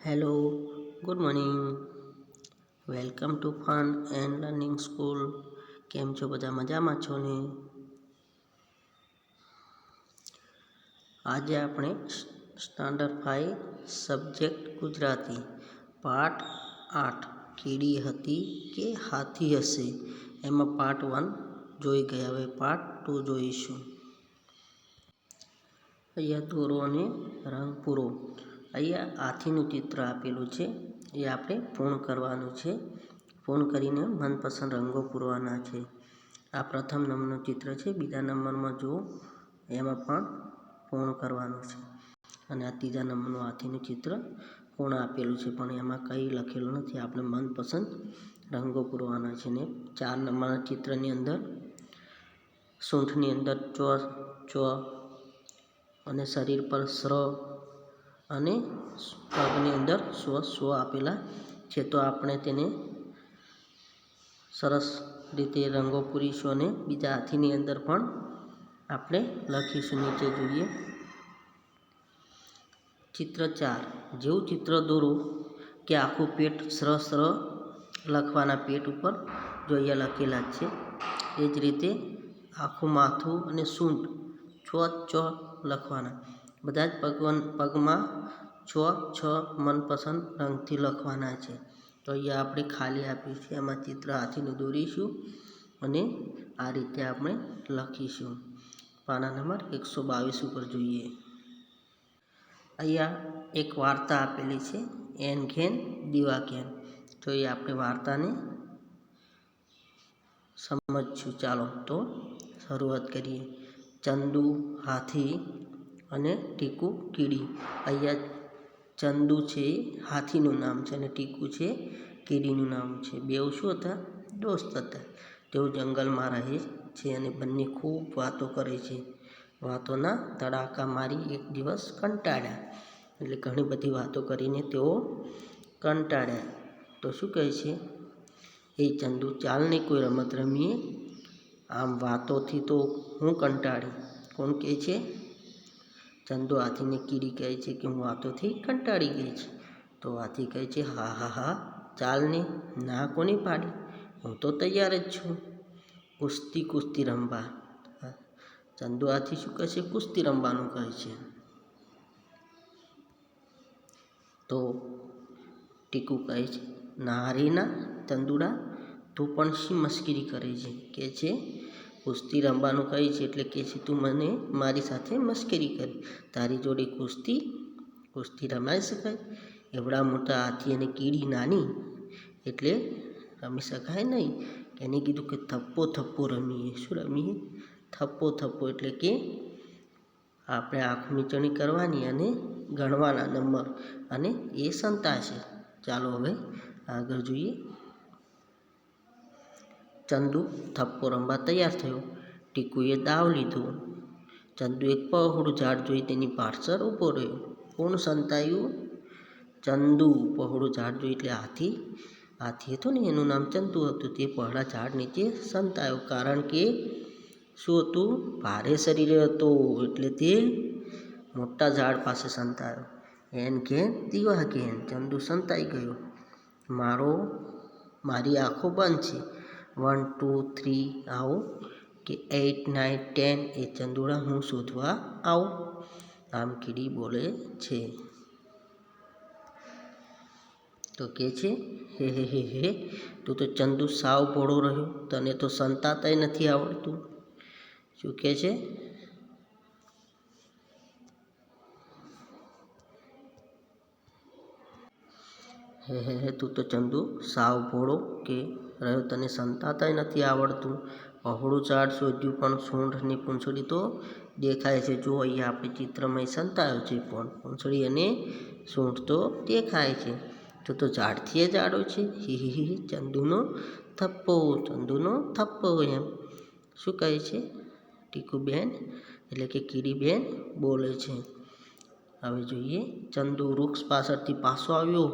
Hello, good morning. Welcome to fun and learning school. કેમ છો બધા? મજામાં છો ને? આજે આપણે સ્ટાન્ડર્ડ 5 સબ્જેક્ટ ગુજરાતી પાર્ટ 8 કીડી હતી કે હાથી હશે એમાં પાર્ટ 1 જોઈ ગયા. હવે પાર્ટ 2 જોઈશું. અહીંયા દોરો અને રંગ પૂરો. અહીંયા હાથીનું ચિત્ર આપેલું છે, એ આપણે પૂર્ણ કરવાનું છે. પૂર્ણ કરીને મનપસંદ રંગો પૂરવાના છે. આ પ્રથમ નંબરનું ચિત્ર છે. બીજા નંબરમાં જુઓ, એમાં પણ પૂર્ણ કરવાનું છે. અને આ ત્રીજા નંબરનું હાથીનું ચિત્ર પૂર્ણ આપેલું છે, પણ એમાં કંઈ લખેલું નથી. આપણે મનપસંદ રંગો પૂરવાના છે. ને 4 નંબરના ચિત્રની અંદર સૂંઠની અંદર ચ અને શરીર પર શ્ર અને પગની અંદર સ્વ આપેલા છે. તો આપણે તેને સરસ રીતે રંગો પૂરીશું અને બીજા હાથીની અંદર પણ આપણે લખીશું. નીચે જોઈએ ચિત્ર 4. જેવું ચિત્ર દોરો કે આખું પેટ શ્ર લખવાના પેટ ઉપર જોઈએ લખેલા છે. એ જ રીતે આખું માથું અને સૂંઢ ચ લખવાના. બધા જ પગમાં છ મનપસંદ રંગથી લખવાના છે. તો અહીંયા આપણે ખાલી આપ્યું છે, એમાં ચિત્ર હાથીનું દોરીશું અને આ રીતે આપણે લખીશું. પાના નંબર 122 ઉપર જોઈએ. અહીંયા એક વાર્તા આપેલી છે, એન ઘેન દીવા કેન. તો એ આપણે વાર્તાને સમજશું. ચાલો તો શરૂઆત કરીએ. ચંદુ હાથી અને ટીકુ કીડી. અહીંયા ચંદુ છે હાથીનું નામ છે અને ટીકુ છે કીડીનું નામ છે. બેઉ શું હતા? દોસ્ત હતા. તેઓ જંગલમાં રહે છે અને બંને ખૂબ વાતો કરે છે. વાતોના તડાકા મારી એક દિવસ કંટાળ્યા. એટલે ઘણી બધી વાતો કરીને તેઓ કંટાળ્યા. તો શું કહે છે? એ ચંદુ, ચાલને કોઈ રમત રમીએ. આમ વાતોથી તો હું કંટાળી. કોણ કહે છે? ચંદુ હાથીને. કીડી કહે છે કે હું વાતોથી કંટાળી ગઈ છે. તો હાથી કહે છે, હા હા હા, ચાલને. ના કોની પાડી? હું તો તૈયાર જ છું કુસ્તી રમવા. ચંદુ હાથી શું કહે છે? કુસ્તી રમવાનું કહે છે. તો ટીકુ કહે છે, ના રે ના ચંદુડા, તું પણ શી મસ્કરી કરે છે? કે છે કુસ્તી રમવાનું કહે છે એટલે કે છે તું મને મારી સાથે મસ્કરી કરી. તારી જોડે કુસ્તી રમાઈ શકાય? એવડા મોટા હાથી અને કીડી નાની, એટલે રમી શકાય નહીં. એને કીધું કે થપ્પો રમીએ. શું રમીએ? થપ્પો એટલે કે આપણે આંખ મીચણી કરવાની અને ગણવાના નંબર, અને એ સંતાશે. ચાલો હવે આગળ જોઈએ. ચંદુ થપ્પો રમવા તૈયાર થયો. ટીકુએ દાવ લીધો. ચંદુ એક પહોળું ઝાડ જોઈ તેની પાછળ ઊભો રહ્યો. કોણ સંતાયું? ચંદુ. પહોળું ઝાડ જોઈ એટલે હાથી હતું ને, એનું નામ ચંદુ હતું. તે પહોળા ઝાડ નીચે સંતાયો. કારણ કે શું હતું? ભારે શરીરે હતો, એટલે તે મોટા ઝાડ પાસે સંતાયો. એન ઘેન દીવા ઘેન. ચંદુ સંતાઈ ગયો. મારી આંખો બંધ છે. 1 2 3 આવો, કે 8 9 10 એ ચંદુડા હું શોધવા આવું. આમ કીડી બોલે છે. તો કે છે, હે તું તો ચંદુ સાવ ભોળો રહ્યો, તને તો સંતાતાય નથી આવડતું. શું કહે છે? હે તું તો ચંદુ સાવ ભોળો કે રહ્યો, તને સંતાતાય નથી આવડતું. પહોળું ઝાડ શોધ્યું, પણ સૂંઢની પૂંછડી તો દેખાય છે. જો અહીંયા આપણે ચિત્રમાં સંતાયો છે, પણ પૂંછડી અને સૂંઢ તો દેખાય છે. તો ઝાડથી જ આડો છે. ચંદુનો થપ્પો એમ શું કહે છે? ટીકુબેન એટલે કે કીડીબેન બોલે છે. હવે જોઈએ. ચંદુ વૃક્ષ પાછળથી પાછો આવ્યો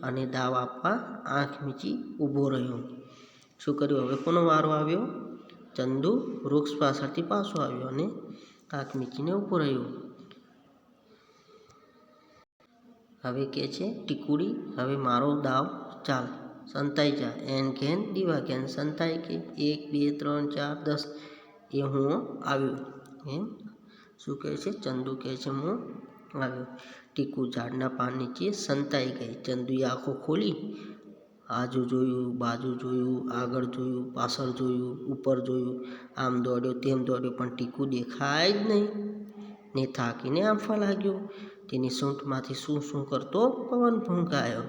અને દાવ આપવા આંખ મીચી ઊભો રહ્યો. શું કર્યું? હવે કોનો વારો આવ્યો? ચંદુ વૃક્ષ પાછળથી પાછો આવ્યો અને આંખ મીચીને ઊભો રહ્યો. હવે કહે છે ટીકુડી, હવે મારો દાવ ચાલ, સંતાઈ જા. એન ઘેન દીવા ઘેન સંતાઈ કે 1 2 3 4 10 એ હું આવ્યો. એમ શું કહે છે? ચંદુ કહે છે હું આવ્યો. ટીકુ ઝાડના પાન નીચે સંતાઈ ગઈ. ચંદુએ આંખો ખોલી આજુ જોયું, બાજુ જોયું, આગળ જોયું, પાછળ જોયું, ઉપર જોયું, આમ દોડ્યો તેમ દોડ્યો, પણ ટીકુ દેખાય જ નહીં. ને થાકીને આંફવા લાગ્યો. તેની સૂંઠમાંથી શું શું કરતો પવન ફૂંકાયો.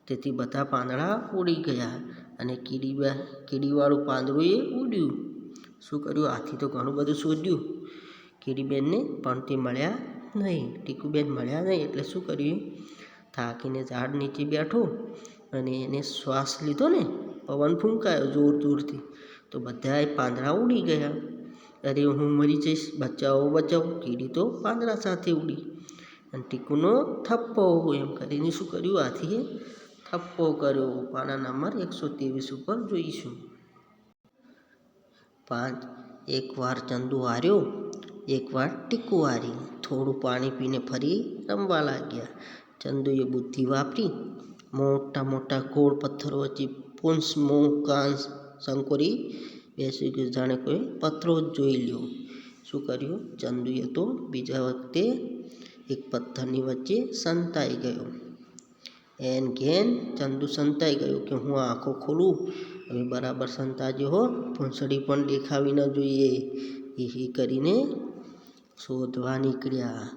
તેથી બધા પાંદડા ઉડી ગયા અને કીડીવાળું પાંદડું એ ઉડ્યું. શું કર્યું? હાથી તો ઘણું બધું શોધ્યું કીડીબેનને, પણ તે મળ્યા નહીં. ટીકુબેન મળ્યા નહીં એટલે શું કર્યું? થાકીને ઝાડ નીચે બેઠો અને એને શ્વાસ લીધો ને, પવન ફૂંકાયો જોર જોરથી, તો બધાય પાંદડા ઉડી ગયા. અરે હું મરી જઈશ, બચાવો બચાવો. કીડી તો પાંદડા સાથે ઉડી અને ટીકુનો થપ્પો એમ કરીને શું કર્યું? હાથીએ થપ્પો કર્યો. પાના નંબર 123 ઉપર જોઈશું. 5. એકવાર ચંદુ હાર્યો, એકવાર ટીકુ હારી. થોડું પાણી પીને ફરી રમવા લાગ્યા. ચંદુએ બુદ્ધિ વાપરી મોટા મોટા ગોળ પથ્થરો વચ્ચે પૂંછ મોં કાન સંકોરી બેસી ગયું, જાણે કોઈ પથ્થરો જ જોઈ લ્યો. શું કર્યું? ચંદુએ તો બીજા વખતે એક પથ્થરની વચ્ચે સંતાઈ ગયો. એન ઘેન ચંદુ સંતાઈ ગયો કે હું આંખો ખોલું, હવે બરાબર સંતાજો હો, પૂંછડી પણ દેખાવી ન જોઈએ. એ કરીને શોધવા નીકળ્યા.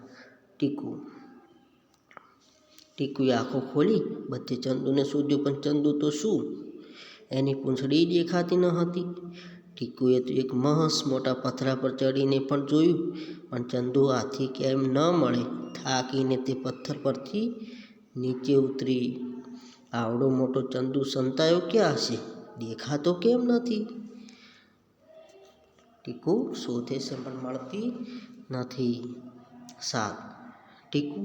ટીકુએ આંખો ખોલી બધે ચંદુને શોધ્યો, પણ ચંદુ તો શું, એની પૂંછડી દેખાતી ન હતી. ટીકુએ તો એક મહસ મોટા પથરા પર ચડીને પણ જોયું, પણ ચંદુ હાથી કેમ ન મળે. થાકીને તે પથ્થર પરથી નીચે ઉતરી. આવડો મોટો ચંદુ સંતાયો ક્યાં હશે? દેખાતો કેમ નથી? ટીકુ શોધે છે પણ મળતી નથી. 7. ટીકુ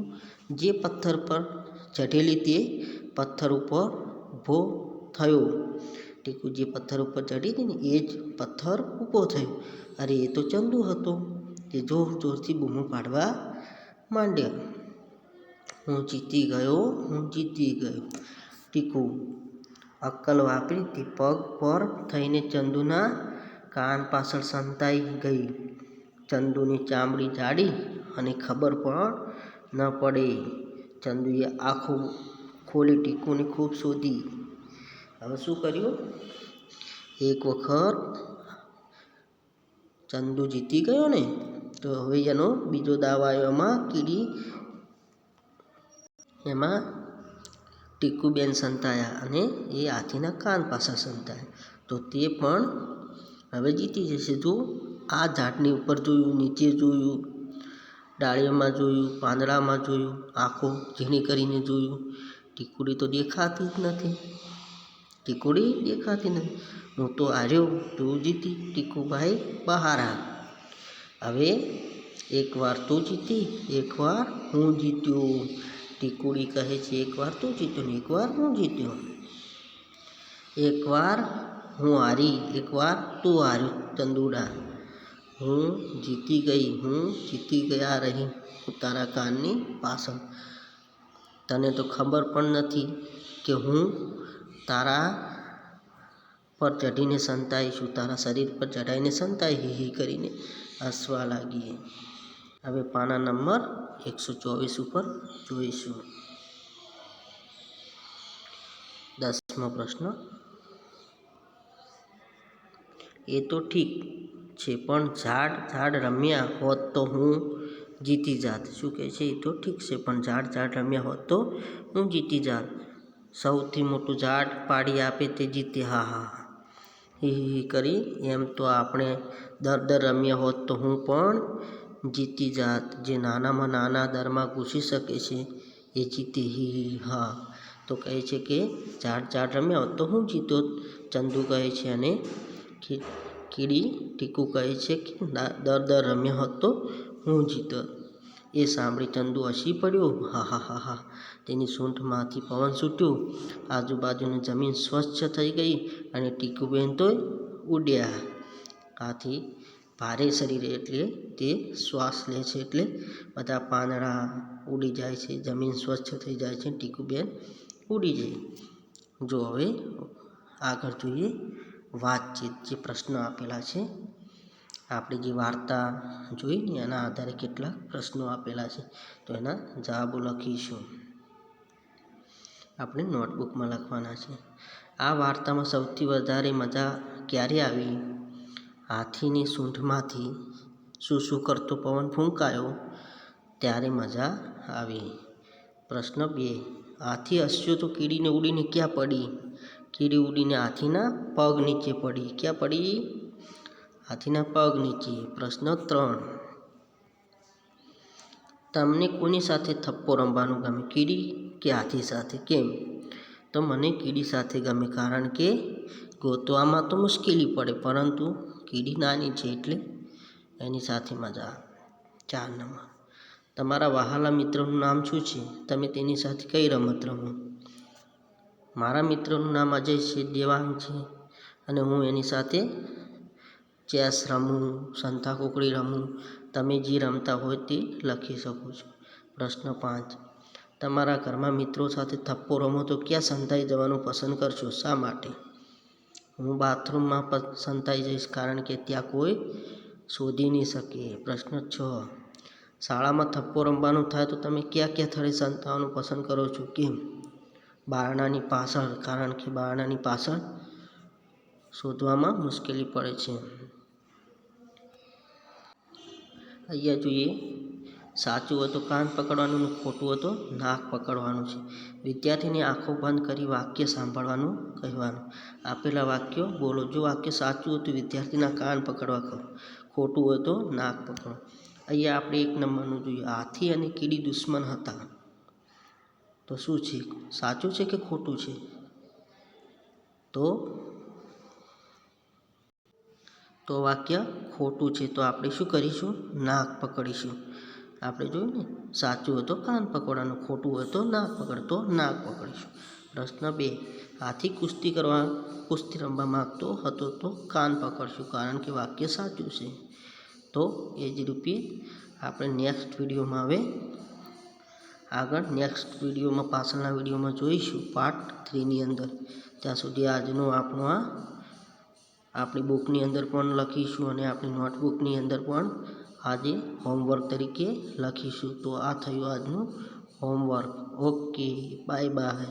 જે પથ્થર પર ચઢેલી તે પથ્થર ઉપર ઊભો થયો. ટીકુ જે પથ્થર ઉપર ચડી હતી ને એ જ પથ્થર ઊભો થયો. અરે એ તો ચંદુ હતો. તે જોર જોરથી બૂમો પાડવા માંડ્યા, હું જીતી ગયો, હું જીતી ગયો. ટીકુ અક્કલ વાપરી તે પગ પર થઈને ચંદુના કાન પાછળ સંતાઈ ગઈ. ચંદુની ચામડી જાડી અને ખબર પણ ન પડે. ચંદુએ આંખો ખોલી ટીકુને ખૂબ શોધી. હવે શું કર્યું? એક વખત ચંદુ જીતી ગયો ને, તો હવે એનો બીજો દાવ આવ્યો. એમાં ટીકુબેન સંતાયા અને એ હાથીના કાન પાછળ સંતાયા. તો તે પણ હવે જીતી જશે. જો આ ઝાડની ઉપર જોયું, નીચે જોયું, ડાળીઓમાં જોયું, પાંદડામાં જોયું, આંખો ઝીણી કરીને જોયું, ટીકુડી તો દેખાતી જ નથી. હું તો હાર્યો, તું જીતી. ટીકુભાઈ બહાર આવ. હવે એકવાર તું જીતી, એકવાર હું જીત્યો. ટીકુડી કહે છે એકવાર તું જીત્યો ને એકવાર હું જીત્યો. એકવાર હું હારી, એકવાર તું હાર્યો. ચંદુડા, હું જીતી ગયા રહી હું તારા કાનની પાછળ. તને તો ખબર પણ નથી કે હું તારા પર ચઢીને સંતાઈશું, તારા શરીર પર ચઢાઈને સંતાઈ. હી કરીને હસવા લાગી. હવે પાના નંબર 124 ઉપર જોઈશું. 10મો પ્રશ્ન. એ તો ઠીક છે પણ ઝાડ રમ્યા હોત તો હું જીતી જાત. શું કહે છે? એ તો ઠીક છે પણ ઝાડ રમ્યા હોત તો હું જીતી જાત. સૌથી મોટું ઝાડ પાડી આપે તે જીતે. હા હા હી કરી. એમ તો આપણે દર રમ્યા હોત તો હું પણ જીતી જાત. જે નાનામાં નાના દરમાં ઘૂસી શકે છે એ જીતે. હી હા. તો કહે છે કે ઝાડ રમ્યા હોત તો હું જીતો, ચંદુ કહે છે. અને ટીકુ કહે છે કે દર રમ્યા હોત તો હું જીતો. એ સાંભળી ચંદુ હસી પડ્યો. હા. તેની સૂંઠમાંથી પવન છૂટ્યો. આજુબાજુની જમીન સ્વચ્છ થઈ ગઈ અને ટીકુબેન તો ઉડ્યા. આથી ભારે શરીરે એટલે તે શ્વાસ લે છે એટલે બધા પાંદડા ઉડી જાય છે, જમીન સ્વચ્છ થઈ જાય છે, ટીકુબેન ઉડી જાય. જો હવે આગળ જોઈએ વાતચીત. જે પ્રશ્નો આપેલા છે, આપણે જે વાર્તા જોઈ ને એના આધારે કેટલાક પ્રશ્નો આપેલા છે, તો એના જવાબો લખીશું. આપણે નોટબુકમાં લખવાના છે. આ વાર્તામાં સૌથી વધારે મજા ક્યારે આવી? હાથીની સૂંઢમાંથી શું કરતો પવન ફૂંકાયો ત્યારે મજા આવી. પ્રશ્ન 2, હાથી હસ્યો તો કીડીને ઉડીને ક્યાં પડી? કીડી ઉડીને હાથીના પગ નીચે પડી. ક્યાં પડી? હાથીના પગ નીચે. પ્રશ્ન 3, તમને કોની સાથે થપ્પો રમવાનું ગમે, કીડી કે હાથી સાથે? કેમ? તો મને કીડી સાથે ગમે, કારણ કે ગોતવામાં તો મુશ્કેલી પડે, પરંતુ કીડી નાની છે એટલે એની સાથે મજા આવે. 4 નંબર, તમારા વહાલા મિત્રનું નામ શું છે? તમે તેની સાથે કઈ રમત રમો? મારા મિત્રનું નામ અજય છે, દેવાંગ છે, અને હું એની સાથે ચેસ રમું, સંતાકૂકડી રમું. તમે જે રમતા હોય તે લખી શકો છો. પ્રશ્ન 5, તમારા ઘરમાં મિત્રો સાથે થપ્પો રમો તો ક્યાં સંતાઈ જવાનું પસંદ કરશો? શા માટે? હું બાથરૂમમાં સંતાઈ જઈશ, કારણ કે ત્યાં કોઈ શોધી નહીં શકે. પ્રશ્ન 6, શાળામાં થપ્પો રમવાનું થાય તો તમે ક્યાં સ્થળે સંતાવાનું પસંદ કરો છો? કેમ? બારણાની પાછળ, કારણ કે બારણાની પાછળ શોધવામાં મુશ્કેલી પડે છે. અહીંયા જોઈએ, સાચું હોય તો કાન પકડવાનું અને ખોટું હોય તો નાક પકડવાનું છે. વિદ્યાર્થીની આંખો બંધ કરી વાક્ય સાંભળવાનું કહેવાનું. આપેલા વાક્યો બોલો. જો વાક્ય સાચું હોય તો વિદ્યાર્થીના કાન પકડવા કહો, ખોટું હોય તો નાક પકડો. અહીંયા આપણે 1 નંબરનું જોઈએ. હાથી અને કીડી દુશ્મન હતા. તો શું છે? સાચું છે કે ખોટું છે? તો વાક્ય ખોટું છે. તો આપણે શું કરીશું? નાક પકડીશું. આપણે જોયું ને, સાચું હોય તો કાન પકડવાનું, ખોટું હોય તો નાક પકડતો નાક પકડીશું. પ્રશ્ન 2, હાથી કુસ્તી રમવા માંગતો હતો તો કાન પકડશું, કારણ કે વાક્ય સાચું છે. તો એ જ રૂપે આપણે નેક્સ્ટ વિડીયોમાં પાછળના વિડીયોમાં જોઈશું, પાર્ટ 3ની અંદર. ત્યાં સુધી આજનું આપણી બુકની અંદર પણ લખીશું અને આપણી નોટબુકની અંદર પણ આજે હોમવર્ક તરીકે લખીશું. તો આ થયું આજનું હોમવર્ક. Okay, bye bye.